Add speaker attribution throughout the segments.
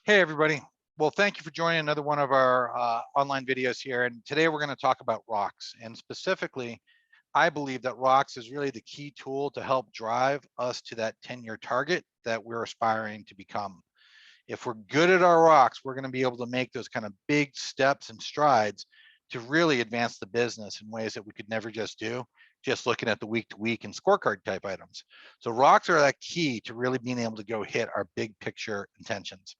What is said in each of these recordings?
Speaker 1: Hey, everybody. Well, thank you for joining another one of our online videos here. And today we're going to talk about rocks. And specifically, I believe that rocks is really the key tool to help drive us to that 10-year target that we're aspiring to become. If we're good at our rocks, we're going to be able to make those kind of big steps and strides to really advance the business in ways that we could never just do, just looking at the week to week and scorecard type items. So rocks are that key to really being able to go hit our big picture intentions.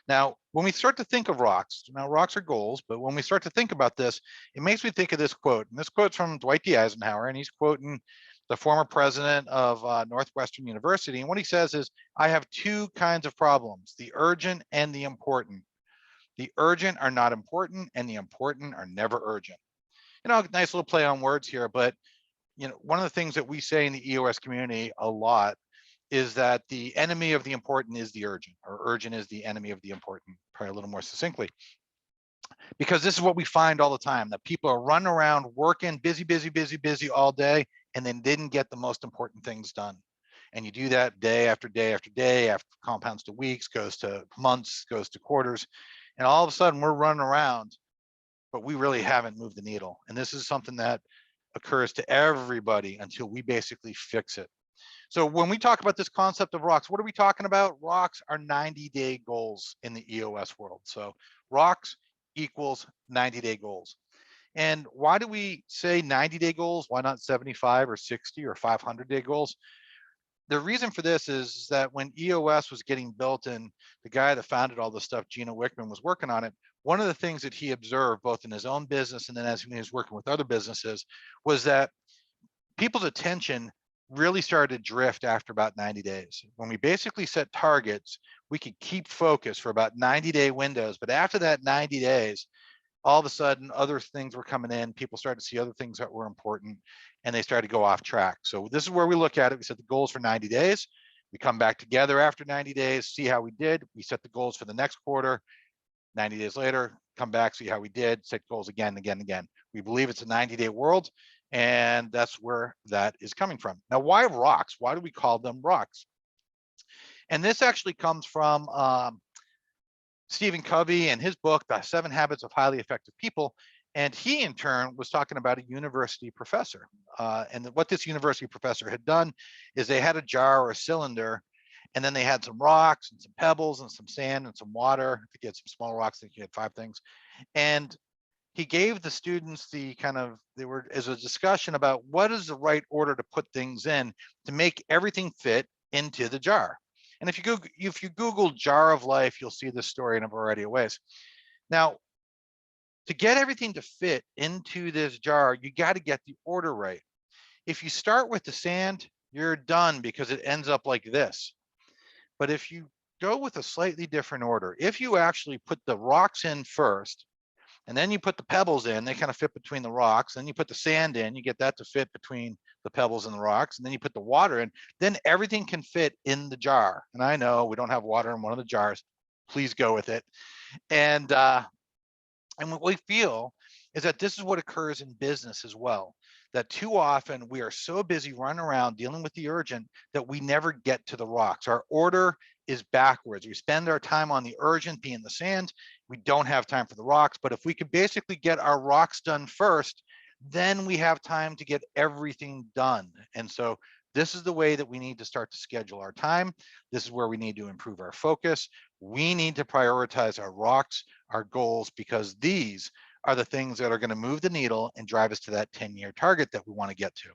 Speaker 1: Now, when we start to think of rocks, now rocks are goals, but when we start to think about this, it makes me think of this quote. And this quote's from Dwight D. Eisenhower, and he's quoting the former president of Northwestern University. And what he says is, I have two kinds of problems, the urgent and the important. The urgent are not important, and the important are never urgent. Nice little play on words here, but one of the things that we say in the EOS community a lot is that the enemy of the important is the urgent, or urgent is the enemy of the important, probably a little more succinctly. Because this is what we find all the time, that people are running around working, busy all day, and then didn't get the most important things done. And you do that day after day after day, after compounds to weeks, goes to months, goes to quarters, and all of a sudden we're running around, but we really haven't moved the needle. And this is something that occurs to everybody until we basically fix it. So when we talk about this concept of rocks, what are we talking about? Rocks are 90-day goals in the EOS world. So rocks equals 90-day goals. And why do we say 90-day goals? Why not 75 or 60 or 500-day goals? The reason for this is that when EOS was getting built and the guy that founded all this stuff, Gino Wickman, was working on it, one of the things that he observed both in his own business and then as he was working with other businesses was that people's attention really started to drift after about 90 days. When we basically set targets, we could keep focus for about 90-day windows. But after that 90 days, all of a sudden, other things were coming in. People started to see other things that were important, and they started to go off track. So this is where we look at it. We set the goals for 90 days. We come back together after 90 days, see how we did. We set the goals for the next quarter. 90 days later, come back, see how we did, set goals again. We believe it's a 90-day world, and that's where that is coming from. Now, why rocks? Why do we call them rocks? And this actually comes from Stephen Covey and his book, The 7 Habits of Highly Effective People. And he, in turn, was talking about a university professor. And what this university professor had done is they had a jar or a cylinder, and then they had some rocks and some pebbles and some sand and some water. I think he had some small rocks. I think he had 5 things. And he gave the students as a discussion about what is the right order to put things in to make everything fit into the jar. And if you Google jar of life, you'll see this story in a variety of ways. Now, to get everything to fit into this jar, you got to get the order right. If you start with the sand, you're done because it ends up like this. But if you go with a slightly different order, if you actually put the rocks in first, and then you put the pebbles in, they kind of fit between the rocks. Then you put the sand in, you get that to fit between the pebbles and the rocks. And then you put the water in, then everything can fit in the jar. And I know we don't have water in one of the jars. Please go with it. And what we feel is that this is what occurs in business as well, that too often we are so busy running around dealing with the urgent that we never get to the rocks. Our order is backwards. We spend our time on the urgent, being the sand. We don't have time for the rocks. But if we could basically get our rocks done first, then we have time to get everything done. And so this is the way that we need to start to schedule our time. This is where we need to improve our focus. We need to prioritize our rocks, our goals, because these are the things that are going to move the needle and drive us to that 10-year target that we want to get to.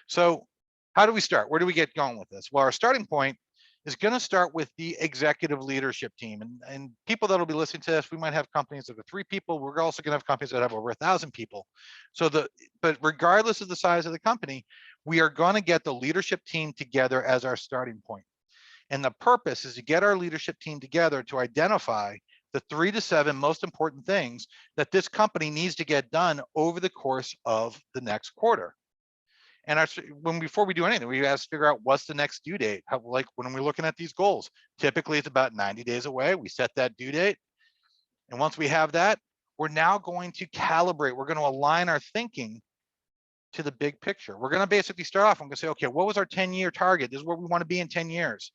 Speaker 1: So how do we start? Where do we get going with this? Well, our starting point is going to start with the executive leadership team. And people that'll be listening to this, we might have companies that are 3 people. We're also going to have companies that have over 1,000 people. But regardless of the size of the company, we are going to get the leadership team together as our starting point. And the purpose is to get our leadership team together to identify the 3 to 7 most important things that this company needs to get done over the course of the next quarter. And before we do anything, we have to figure out what's the next due date. Like when we're looking at these goals, typically it's about 90 days away. We set that due date. And once we have that, we're now going to calibrate. We're going to align our thinking to the big picture. We're going to basically start off. I'm going to say, okay, what was our 10-year target? This is where we want to be in 10 years.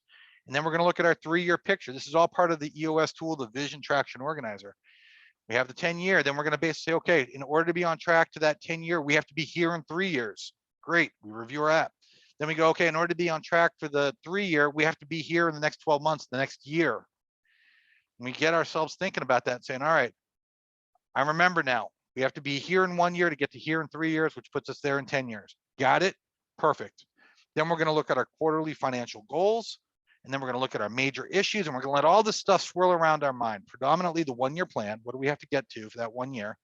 Speaker 1: And then we're going to look at our 3-year picture. This is all part of the EOS tool, the Vision Traction Organizer. We have the 10-year. Then we're going to basically say, okay, in order to be on track to that 10-year, we have to be here in 3 years. Great. We review our app. Then we go, okay, in order to be on track for the 3-year, we have to be here in the next 12 months, the next year. And we get ourselves thinking about that and saying, all right, I remember now. We have to be here in 1 year to get to here in 3 years, which puts us there in 10 years. Got it? Perfect. Then we're going to look at our quarterly financial goals. And then we're going to look at our major issues, and we're going to let all this stuff swirl around our mind, predominantly the 1-year plan. What do we have to get to for that 1 year?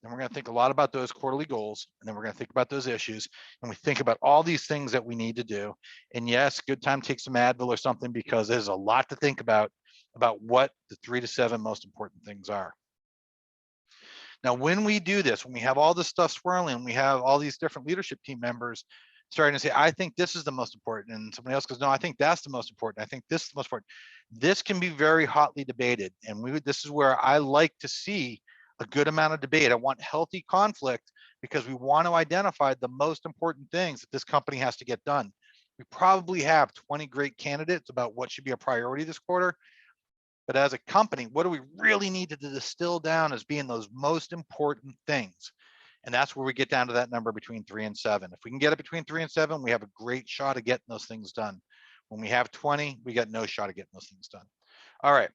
Speaker 1: And we're going to think a lot about those quarterly goals. And then we're going to think about those issues. And we think about all these things that we need to do. And yes, good time take some Advil or something, because there's a lot to think about what the 3 to 7 most important things are. Now, when we do this, when we have all this stuff swirling, we have all these different leadership team members starting to say, I think this is the most important. And somebody else goes, no, I think that's the most important. I think this is the most important. This can be very hotly debated. And this is where I like to see a good amount of debate. I want healthy conflict, because we want to identify the most important things that this company has to get done. We probably have 20 great candidates about what should be a priority this quarter. But as a company, what do we really need to distill down as being those most important things? And that's where we get down to that number between 3 and 7. If we can get it between 3 and 7, we have a great shot at getting those things done. When we have 20, we got no shot at getting those things done. All right.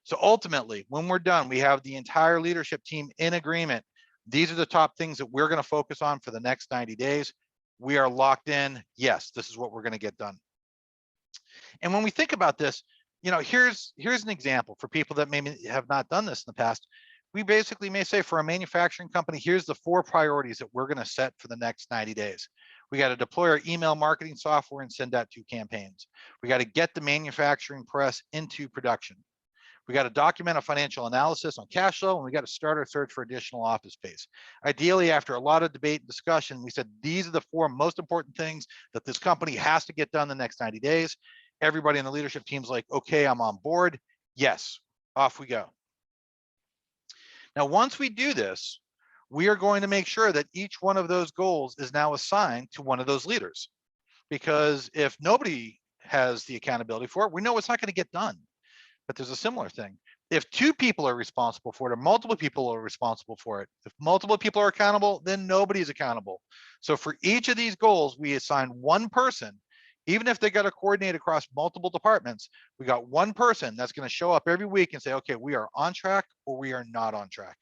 Speaker 1: So ultimately, when we're done, we have the entire leadership team in agreement. These are the top things that we're going to focus on for the next 90 days. We are locked in. Yes, this is what we're going to get done. And when we think about this, here's an example for people that maybe have not done this in the past. We basically may say, for a manufacturing company, here's the 4 priorities that we're going to set for the next 90 days. We got to deploy our email marketing software and send out 2 campaigns. We got to get the manufacturing press into production. We got to document a financial analysis on cash flow, and we got to start our search for additional office space. Ideally, after a lot of debate and discussion, we said these are the 4 most important things that this company has to get done the next 90 days. Everybody in the leadership team's like, okay, I'm on board. Yes, off we go. Now, once we do this, we are going to make sure that each one of those goals is now assigned to one of those leaders. Because if nobody has the accountability for it, we know it's not going to get done. But there's a similar thing. If 2 people are responsible for it, or multiple people are responsible for it, if multiple people are accountable, then nobody's accountable. So for each of these goals, we assign one person. Even if they got to coordinate across multiple departments, we got one person that's going to show up every week and say, okay, we are on track or we are not on track.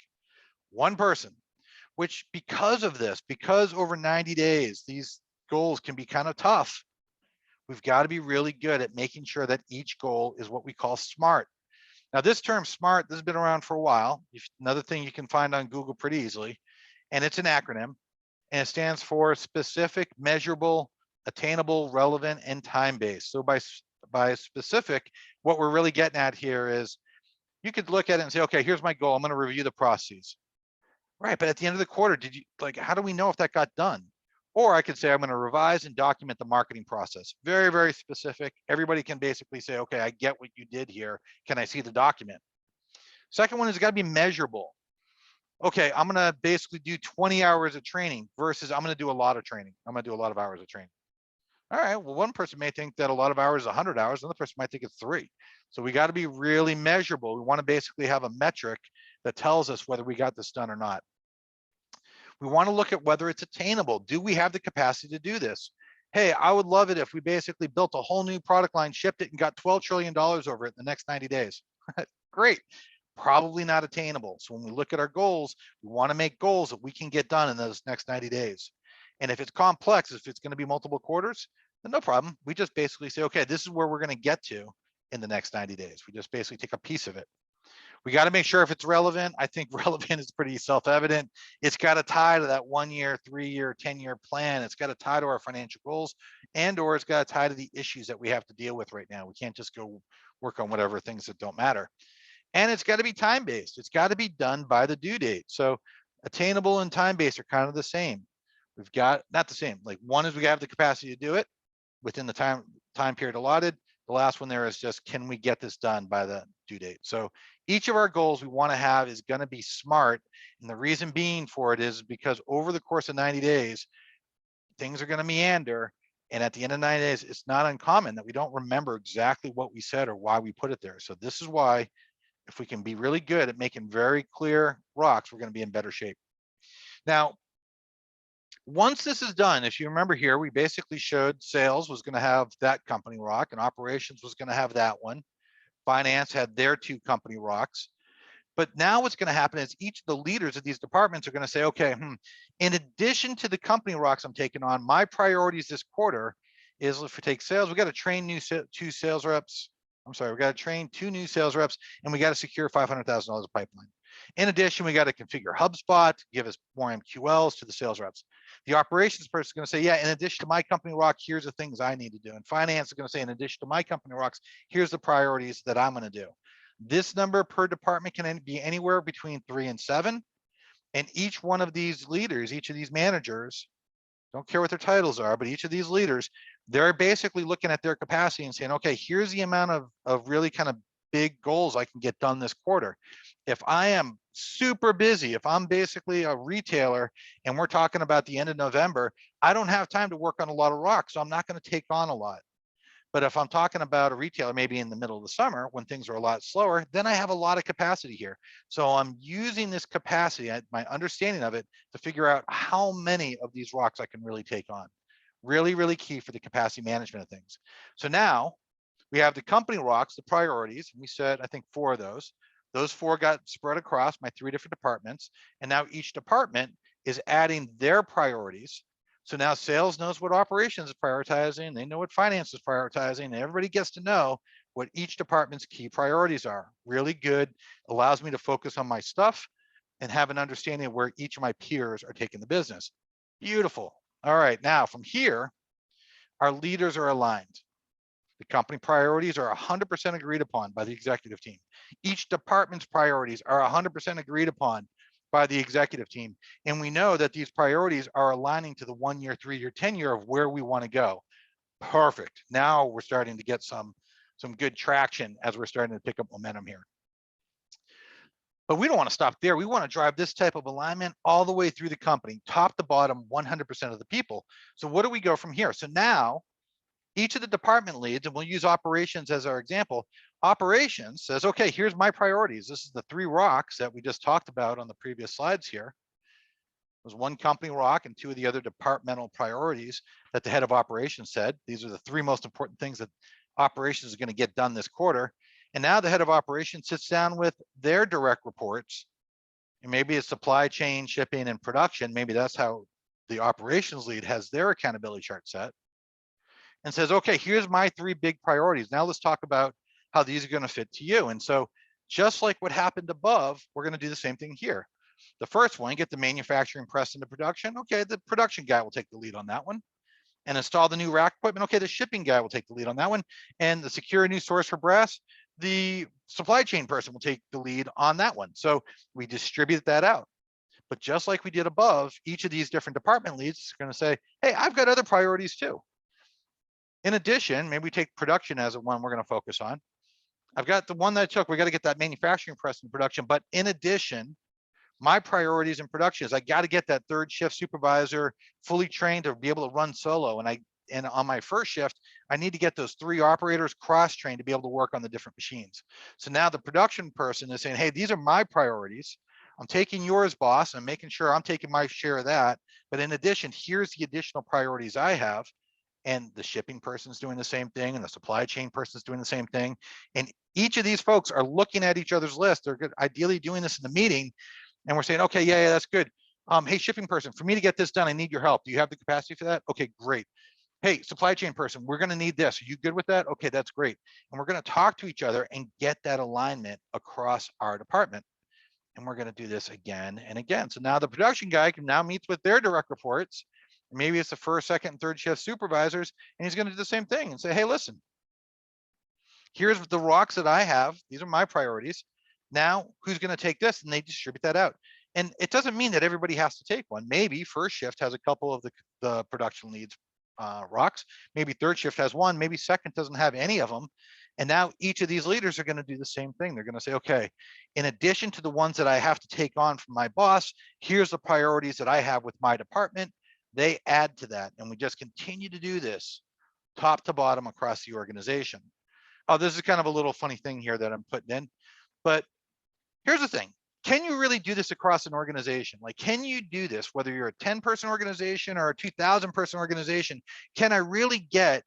Speaker 1: One person, which because of this, because over 90 days, these goals can be kind of tough. We've got to be really good at making sure that each goal is what we call SMART. Now, this term SMART, this has been around for a while. Another thing you can find on Google pretty easily, and it's an acronym, and it stands for specific, measurable, attainable, relevant, and time-based. So by specific, what we're really getting at here is you could look at it and say, okay, here's my goal. I'm going to review the processes. Right, but at the end of the quarter, how do we know if that got done? Or I could say, I'm going to revise and document the marketing process. Very, very specific. Everybody can basically say, okay, I get what you did here. Can I see the document? Second one is got to be measurable. Okay, I'm going to basically do 20 hours of training versus I'm going to do a lot of training. I'm going to do a lot of hours of training. All right, well, one person may think that a lot of hours is 100 hours. Another person might think it's 3. So we got to be really measurable. We want to basically have a metric that tells us whether we got this done or not. We want to look at whether it's attainable. Do we have the capacity to do this? Hey, I would love it if we basically built a whole new product line, shipped it, and got $12 trillion over it in the next 90 days. Great. Probably not attainable. So when we look at our goals, we want to make goals that we can get done in those next 90 days. And if it's complex, if it's going to be multiple quarters, then no problem. We just basically say, okay, this is where we're going to get to in the next 90 days. We just basically take a piece of it. We got to make sure if it's relevant. I think relevant is pretty self-evident. It's got to tie to that 1 year, 3 year, 10-year plan. It's got to tie to our financial goals, or it's got to tie to the issues that we have to deal with right now. We can't just go work on whatever things that don't matter. And it's got to be time-based. It's got to be done by the due date. So attainable and time-based are kind of the same. We've got, not the same, like one is we have the capacity to do it within the time period allotted. The last one there is just, can we get this done by the due date? So each of our goals we want to have is going to be SMART. And the reason being for it is because over the course of 90 days, things are going to meander. And at the end of 90 days, it's not uncommon that we don't remember exactly what we said or why we put it there. So this is why, if we can be really good at making very clear rocks, we're going to be in better shape. Now, once this is done, if you remember here, we basically showed sales was going to have that company rock and operations was going to have that one. Finance had their two company rocks. But now what's going to happen is each of the leaders of these departments are going to say, okay, in addition to the company rocks I'm taking on, my priorities this quarter is, if we take sales, we got to train two sales reps. I'm sorry, we got to train 2 new sales reps, and we got to secure $500,000 of pipeline. In addition, we got to configure HubSpot, give us more MQLs to the sales reps. The operations person is going to say, yeah, in addition to my company rock, here's the things I need to do. And finance is going to say, in addition to my company rocks, here's the priorities that I'm going to do. This number per department can be anywhere between 3 and 7. And each one of these leaders, each of these managers, don't care what their titles are, but each of these leaders, they're basically looking at their capacity and saying, okay, here's the amount of really kind of big goals I can get done this quarter. If I am super busy, if I'm basically a retailer and we're talking about the end of November, I don't have time to work on a lot of rocks, so I'm not going to take on a lot. But if I'm talking about a retailer, maybe in the middle of the summer when things are a lot slower, then I have a lot of capacity here. So I'm using this capacity, my understanding of it, to figure out how many of these rocks I can really take on. Really, really key for the capacity management of things. So now we have the company rocks, the priorities. We said, I think 4 of those. Those 4 got spread across my 3 different departments. And now each department is adding their priorities. So now sales knows what operations is prioritizing. They know what finance is prioritizing. And everybody gets to know what each department's key priorities are. Really good. Allows me to focus on my stuff and have an understanding of where each of my peers are taking the business. Beautiful. All right. Now from here, our leaders are aligned. The company priorities are 100% agreed upon by the executive team. Each department's priorities are 100% agreed upon by the executive team. And we know that these priorities are aligning to the 1-year, 3-year, 10-year of where we want to go. Perfect. Now we're starting to get some good traction as we're starting to pick up momentum here. But we don't want to stop there. We want to drive this type of alignment all the way through the company, top to bottom, 100% of the people. So what do we go from here? So now each of the department leads, and we'll use operations as our example, operations says, okay, here's my priorities. This is the 3 rocks that we just talked about on the previous slides here. There's 1 company rock and 2 of the other departmental priorities that the head of operations said. These are the 3 most important things that operations is going to get done this quarter. And now the head of operations sits down with their direct reports, and maybe it's supply chain, shipping, and production. Maybe that's how the operations lead has their accountability chart set, and says, okay, here's my 3 big priorities. Now let's talk about how these are going to fit to you. And so just like what happened above, we're going to do the same thing here. The first one, get the manufacturing press into production. Okay, the production guy will take the lead on that one. And install the new rack equipment. Okay, the shipping guy will take the lead on that one. And the secure a new source for brass, the supply chain person will take the lead on that one. So we distribute that out. But just like we did above, each of these different department leads is going to say, hey, I've got other priorities too. In addition, maybe we take production as a one we're going to focus on. I've got the one that I took, we got to get that manufacturing press in production. But in addition, my priorities in production is I got to get that 3rd shift supervisor fully trained to be able to run solo. And on my first shift, I need to get those 3 operators cross-trained to be able to work on the different machines. So now the production person is saying, hey, these are my priorities. I'm taking yours, boss. I'm making sure I'm taking my share of that. But in addition, here's the additional priorities I have. And the shipping person's doing the same thing, and the supply chain person's doing the same thing. And each of these folks are looking at each other's list. They're ideally doing this in the meeting, and we're saying, okay, yeah, that's good. Hey, shipping person, for me to get this done, I need your help. Do you have the capacity for that? Okay, great. Hey, supply chain person, we're going to need this. Are you good with that? Okay, that's great. And we're going to talk to each other and get that alignment across our department. And we're going to do this again and again. So now the production guy can now meet with their direct reports. Maybe it's the 1st, 2nd, and 3rd shift supervisors, and he's going to do the same thing and say, hey, listen, here's the rocks that I have. These are my priorities. Now, who's going to take this? And they distribute that out. And it doesn't mean that everybody has to take one. Maybe 1st shift has a couple of the production leads rocks. Maybe 3rd shift has one. Maybe 2nd doesn't have any of them. And now each of these leaders are going to do the same thing. They're going to say, okay, in addition to the ones that I have to take on from my boss, here's the priorities that I have with my department. They add to that, and we just continue to do this top to bottom across the organization. Oh, this is kind of a little funny thing here that I'm putting in, but here's the thing. Can you really do this across an organization? Like, can you do this, whether you're a 10-person organization or a 2,000-person organization? Can I really get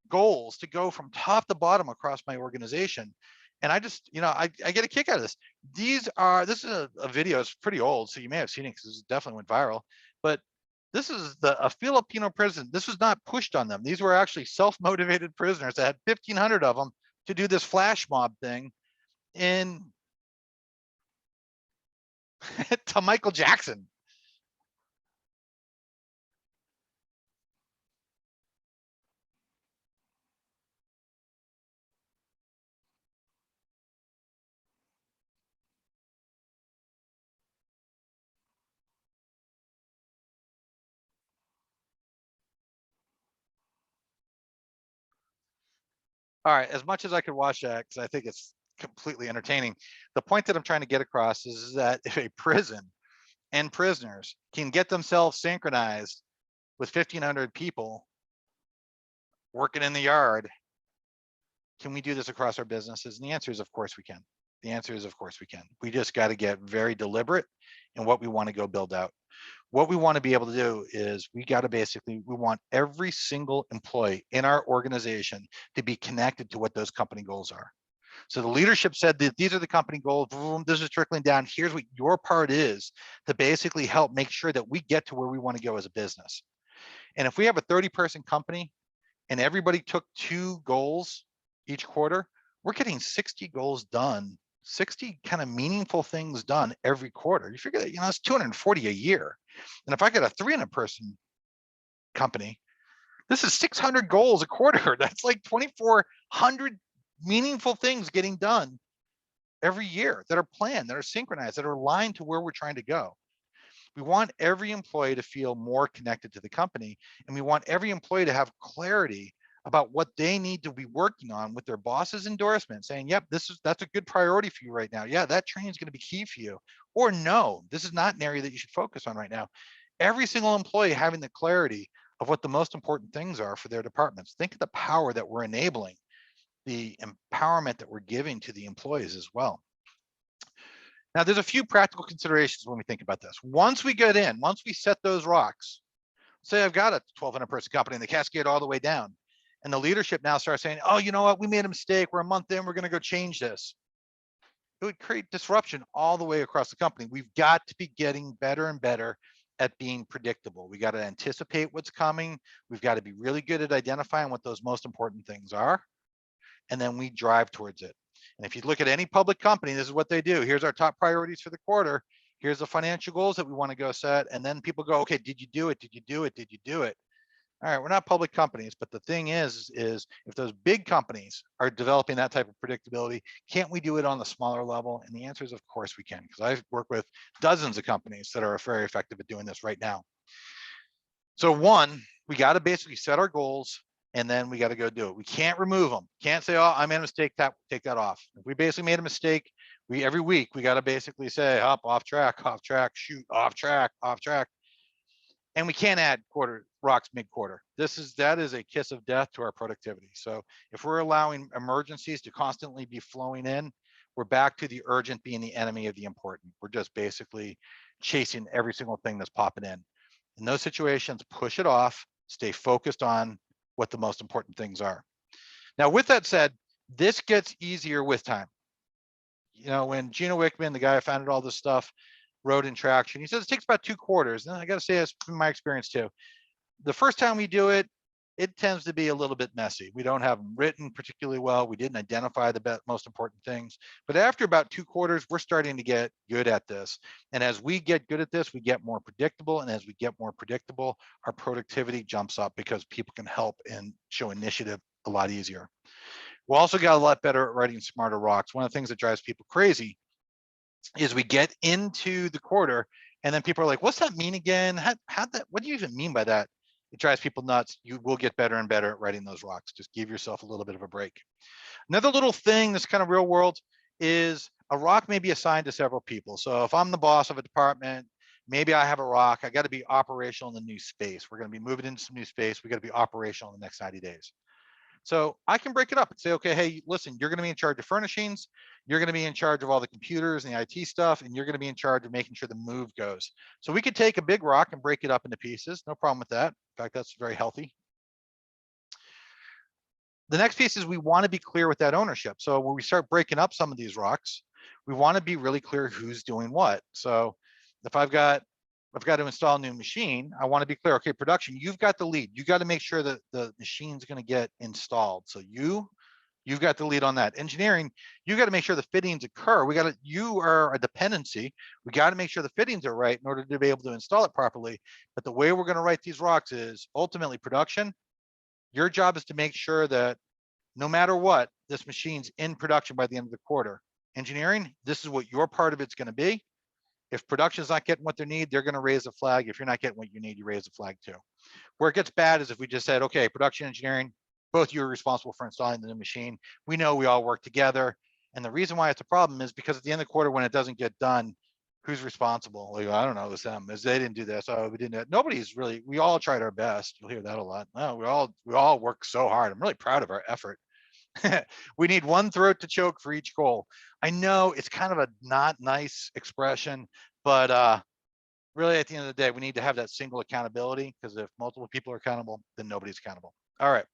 Speaker 1: goals to go from top to bottom across my organization? And I just, I get a kick out of this. This is a video, it's pretty old, so you may have seen it because it definitely went viral, but this is a Filipino prison. This was not pushed on them. These were actually self-motivated prisoners that had 1,500 of them to do this flash mob thing in to Michael Jackson. All right, as much as I could watch that, because I think it's completely entertaining, the point that I'm trying to get across is that if a prison and prisoners can get themselves synchronized with 1,500 people working in the yard, can we do this across our businesses? And the answer is, of course we can. The answer is, of course we can. We just got to get very deliberate in what we want to go build out. What we want to be able to do is we want every single employee in our organization to be connected to what those company goals are. So the leadership said that these are the company goals. Boom, this is trickling down. Here's what your part is to basically help make sure that we get to where we want to go as a business. And if we have a 30-person company and everybody took 2 goals each quarter, we're getting 60 goals done, 60 kind of meaningful things done every quarter. You figure that, it's 240 a year. And if I get a 300-person company, this is 600 goals a quarter. That's like 2,400 meaningful things getting done every year that are planned, that are synchronized, that are aligned to where we're trying to go. We want every employee to feel more connected to the company, and we want every employee to have clarity about what they need to be working on with their boss's endorsement, saying, yep, that's a good priority for you right now. Yeah, that training is going to be key for you. Or no, this is not an area that you should focus on right now. Every single employee having the clarity of what the most important things are for their departments. Think of the power that we're enabling, the empowerment that we're giving to the employees as well. Now, there's a few practical considerations when we think about this. Once we set those rocks, say I've got a 1,200-person company and the cascade all the way down, and the leadership now starts saying, oh, you know what, we made a mistake, we're a month in, we're going to go change this. It would create disruption all the way across the company. We've got to be getting better and better at being predictable. We got to anticipate what's coming. We've got to be really good at identifying what those most important things are, and then we drive towards it. And if you look at any public company, this is what they do. Here's our top priorities for the quarter. Here's the financial goals that we want to go set. And then people go, okay, did you do it? Did you do it? Did you do it? All right, we're not public companies, but the thing is if those big companies are developing that type of predictability, can't we do it on the smaller level? And the answer is, of course we can, because I work with dozens of companies that are very effective at doing this right now. So one, we got to basically set our goals, and then we got to go do it. We can't remove them. Can't say, oh, I made a mistake, take that off. If we basically made a mistake, every week we got to basically say, up, off track, shoot, off track. And we can't add rocks mid-quarter. That is a kiss of death to our productivity. So if we're allowing emergencies to constantly be flowing in, we're back to the urgent being the enemy of the important. We're just basically chasing every single thing that's popping in. In those situations, push it off, stay focused on what the most important things are. Now, with that said, this gets easier with time. When Gino Wickman, the guy who founded all this stuff, wrote in Traction, he says it takes about 2 quarters. And I got to say, that's from my experience too. The first time we do it, it tends to be a little bit messy. We don't have them written particularly well. We didn't identify the most important things. But after about 2 quarters, we're starting to get good at this. And as we get good at this, we get more predictable. And as we get more predictable, our productivity jumps up because people can help and show initiative a lot easier. We also got a lot better at writing smarter rocks. One of the things that drives people crazy is we get into the quarter and then people are like, what's that mean again? What do you even mean by that? It drives people nuts. You will get better and better at writing those rocks. Just give yourself a little bit of a break. Another little thing that's kind of real world is a rock may be assigned to several people. So if I'm the boss of a department, maybe I have a rock, I got to be operational in the new space. We're going to be moving into some new space. We got to be operational in the next 90 days. So I can break it up and say, okay, hey, listen, you're going to be in charge of furnishings. You're going to be in charge of all the computers and the IT stuff, and you're going to be in charge of making sure the move goes. So we could take a big rock and break it up into pieces. No problem with that. In fact, that's very healthy. The next piece is we want to be clear with that ownership. So when we start breaking up some of these rocks, we want to be really clear who's doing what. So if I've got to install a new machine, I want to be clear, okay, production, you've got the lead. You got to make sure that the machine's going to get installed. So you've got the lead on that. Engineering, you got to make sure the fittings occur. You are a dependency. We got to make sure the fittings are right in order to be able to install it properly. But the way we're going to write these rocks is ultimately production. Your job is to make sure that no matter what, this machine's in production by the end of the quarter. Engineering, this is what your part of it's going to be. If production's not getting what they need, they're going to raise a flag. If you're not getting what you need, you raise a flag too. Where it gets bad is if we just said, okay, production, engineering, both you are responsible for installing the new machine. We know we all work together. And the reason why it's a problem is because at the end of the quarter, when it doesn't get done, who's responsible? Like, I don't know, it's them. They didn't do this. Oh, we didn't. Nobody's really. We all tried our best. You'll hear that a lot. No, we all work so hard. I'm really proud of our effort. We need one throat to choke for each goal. I know it's kind of a not nice expression, but really at the end of the day, we need to have that single accountability, because if multiple people are accountable, then nobody's accountable. All right.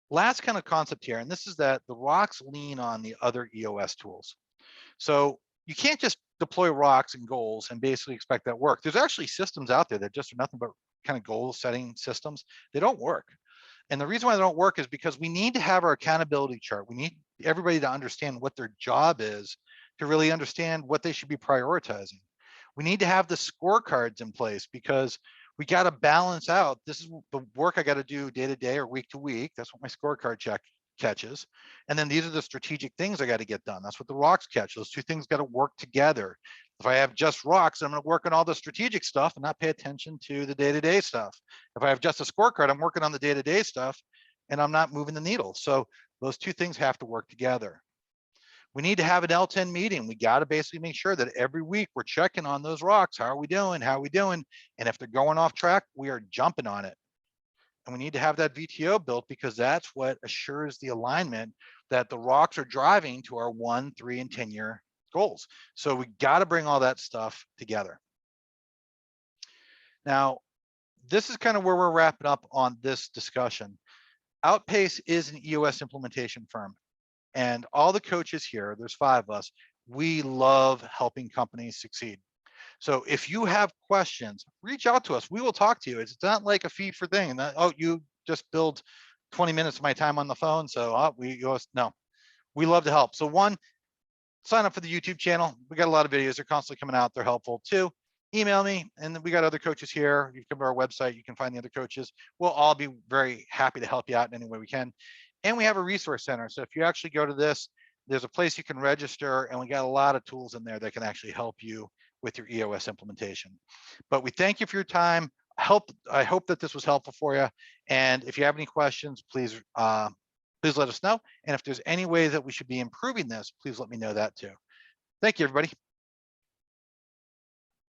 Speaker 1: Last kind of concept here, and this is that the rocks lean on the other EOS tools. So you can't just deploy rocks and goals and basically expect that work. There's actually systems out there that just are nothing but kind of goal setting systems. They don't work. And the reason why they don't work is because we need to have our accountability chart. We need everybody to understand what their job is to really understand what they should be prioritizing. We need to have the scorecards in place because we got to balance out. This is the work I got to do day to day or week to week. That's what my scorecard check catches. And then these are the strategic things I got to get done. That's what the rocks catch. Those two things got to work together. If I have just rocks, I'm going to work on all the strategic stuff and not pay attention to the day-to-day stuff. If I have just a scorecard, I'm working on the day-to-day stuff and I'm not moving the needle. So those two things have to work together. We need to have an L10 meeting. We got to basically make sure that every week we're checking on those rocks. How are we doing? How are we doing? And if they're going off track, we are jumping on it. And we need to have that VTO built because that's what assures the alignment that the rocks are driving to our 1, 3, and 10-year goals. So we got to bring all that stuff together. Now, this is kind of where we're wrapping up on this discussion. Outpace is an EOS implementation firm. And all the coaches here, there's 5 of us, we love helping companies succeed. So if you have questions, reach out to us. We will talk to you. It's not like a fee for thing. That, oh, you just billed 20 minutes of my time on the phone. So no, we love to help. So 1, sign up for the YouTube channel. We got a lot of videos. They're constantly coming out. They're helpful. 2, email me. And then we got other coaches here. You can come to our website. You can find the other coaches. We'll all be very happy to help you out in any way we can. And we have a resource center. So if you actually go to this, there's a place you can register, and we got a lot of tools in there that can actually help you with your EOS implementation. But we thank you for your time. I hope that this was helpful for you. And if you have any questions, please let us know. And if there's any way that we should be improving this, please let me know that too. Thank you, everybody.